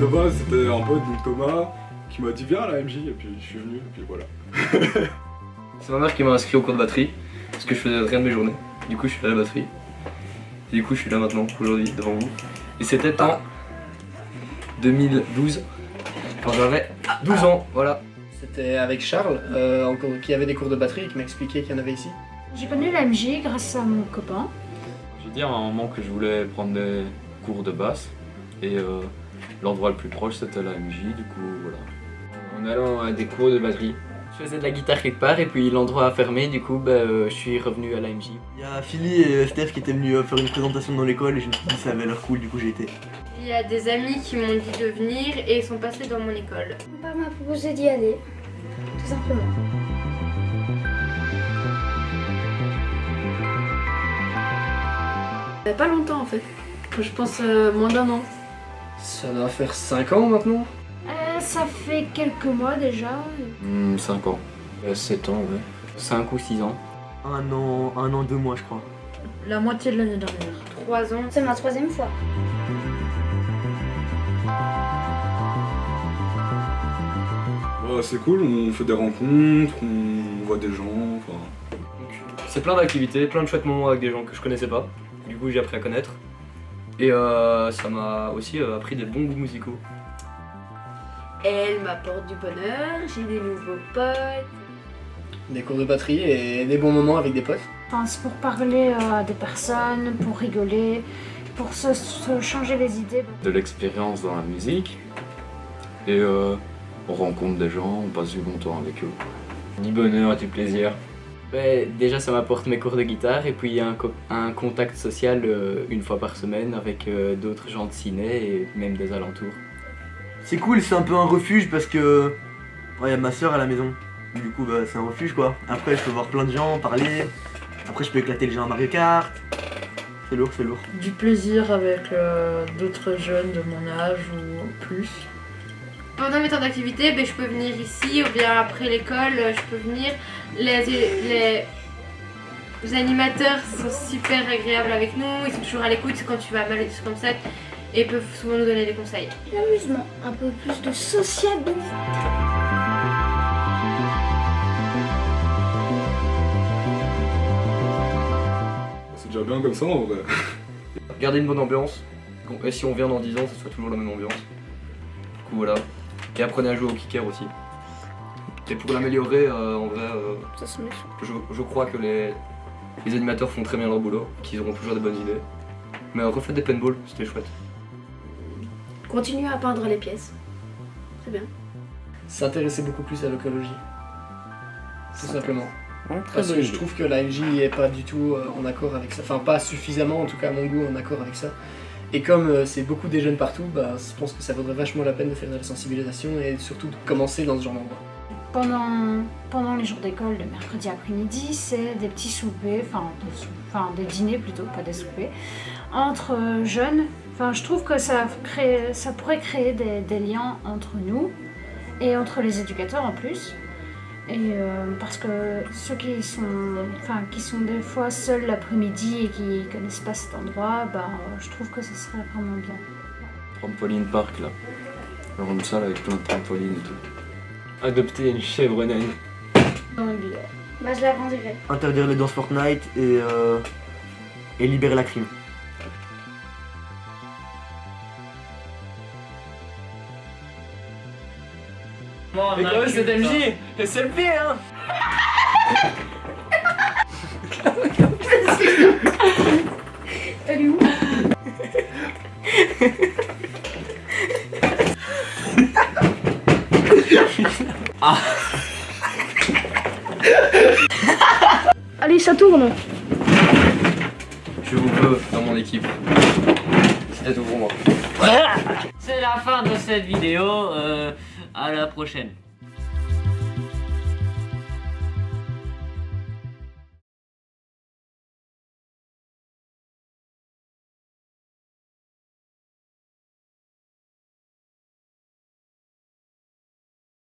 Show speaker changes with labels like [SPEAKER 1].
[SPEAKER 1] base, c'était un pote, donc Thomas, qui m'a dit viens à la MJ, et puis je suis venu, et puis voilà.
[SPEAKER 2] C'est ma mère qui m'a inscrit au cours de batterie, parce que je faisais rien de mes journées. Du coup, je suis à la batterie. Et du coup, je suis là maintenant, aujourd'hui, devant vous. Et c'était en 2012, quand j'avais 12 ans, voilà.
[SPEAKER 3] C'était avec Charles, qui avait des cours de batterie et qui m'a expliqué qu'il y en avait ici.
[SPEAKER 4] J'ai connu la MJ grâce à mon copain.
[SPEAKER 5] J'ai dit à un moment que je voulais prendre des cours de basse et l'endroit le plus proche c'était la MJ, du coup voilà.
[SPEAKER 6] En allant à des cours de batterie.
[SPEAKER 2] Je faisais de la guitare quelque part et puis l'endroit a fermé, du coup je suis revenu à l'AMJ.
[SPEAKER 7] Il y a Philly et Steph qui étaient venus faire une présentation dans l'école et je me suis dit ça avait l'air cool, du coup j'ai été.
[SPEAKER 8] Il y a des amis qui m'ont dit de venir et ils sont passés dans mon école.
[SPEAKER 4] Mon père m'a proposé d'y aller, tout simplement.
[SPEAKER 8] Pas longtemps en fait, je pense moins d'1 an.
[SPEAKER 3] Ça doit faire 5 ans maintenant.
[SPEAKER 4] Ça fait quelques mois déjà.
[SPEAKER 5] 5 ans.
[SPEAKER 6] 7 ans, ouais.
[SPEAKER 2] 5 ou 6 ans.
[SPEAKER 7] 1 an, 2 mois je crois.
[SPEAKER 8] La moitié de l'année dernière. 3 ans.
[SPEAKER 4] C'est ma 3e fois.
[SPEAKER 1] Ouais, c'est cool, on fait des rencontres, on voit des gens, enfin...
[SPEAKER 2] C'est plein d'activités, plein de chouettes moments avec des gens que je connaissais pas. Du coup, j'ai appris à connaître. Et ça m'a aussi appris des bons goûts musicaux.
[SPEAKER 8] Elle m'apporte du bonheur, j'ai des nouveaux potes.
[SPEAKER 3] Des cours de batterie et des bons moments avec des potes.
[SPEAKER 4] Enfin, c'est pour parler à des personnes, pour rigoler, pour se changer les idées.
[SPEAKER 5] De l'expérience dans la musique et on rencontre des gens, on passe du bon temps avec eux.
[SPEAKER 6] Du bonheur et du plaisir.
[SPEAKER 2] Déjà, ça m'apporte mes cours de guitare et puis il y a un contact social une fois par semaine avec d'autres gens de ciné et même des alentours.
[SPEAKER 7] C'est cool, c'est un peu un refuge parce que il y a ma soeur à la maison. Du coup bah, c'est un refuge quoi. Après je peux voir plein de gens, parler. Après je peux éclater les gens à Mario Kart. C'est lourd, c'est lourd.
[SPEAKER 8] Du plaisir avec d'autres jeunes de mon âge ou plus. Pendant mes temps d'activité, je peux venir ici ou bien après l'école, je peux venir. Les animateurs sont super agréables avec nous, ils sont toujours à l'écoute quand tu vas mal et tout comme ça et peuvent souvent nous donner des conseils.
[SPEAKER 4] L'amusement, un peu plus de sociabilité.
[SPEAKER 1] C'est déjà bien comme ça en vrai.
[SPEAKER 2] Garder une bonne ambiance. Et si on vient dans 10 ans, ce soit toujours la même ambiance. Du coup, voilà. Et apprenez à jouer au kicker aussi. Et pour l'améliorer, en vrai,
[SPEAKER 4] Ça se met.
[SPEAKER 2] je crois que les animateurs font très bien leur boulot, qu'ils auront toujours des bonnes idées. Mais refaites des paintballs, c'était chouette.
[SPEAKER 8] Continuez à peindre les pièces, c'est bien.
[SPEAKER 3] S'intéresser beaucoup plus à l'écologie. Tout simplement.
[SPEAKER 6] Très
[SPEAKER 3] Parce que
[SPEAKER 6] bonne
[SPEAKER 3] je
[SPEAKER 6] idée.
[SPEAKER 3] trouve que la MJ est pas du tout en accord avec ça. Enfin pas suffisamment en tout cas à mon goût en accord avec ça. Et comme c'est beaucoup des jeunes partout, je pense que ça vaudrait vachement la peine de faire de la sensibilisation et surtout de commencer dans ce genre d'endroit.
[SPEAKER 4] Pendant les jours d'école, le mercredi après-midi, c'est des petits soupers, enfin des dîners plutôt, pas des soupers, entre jeunes. Enfin, je trouve que ça pourrait créer des liens entre nous et entre les éducateurs en plus. Et parce que ceux qui sont des fois seuls l'après-midi et qui connaissent pas cet endroit, je trouve que ce serait vraiment bien.
[SPEAKER 5] Trampoline park là. Comme ça là, avec plein de trampolines et tout.
[SPEAKER 6] Adopter une chèvre naine.
[SPEAKER 4] Je la grandirai.
[SPEAKER 7] Interdire les danses Fortnite et libérer la crime.
[SPEAKER 6] Mais quand même cette MJ, c'est le pire hein.
[SPEAKER 4] Elle est où? Allez, ça tourne.
[SPEAKER 2] Je vous veux dans mon équipe. C'était tout pour moi.
[SPEAKER 9] C'est la fin de cette vidéo, à la prochaine.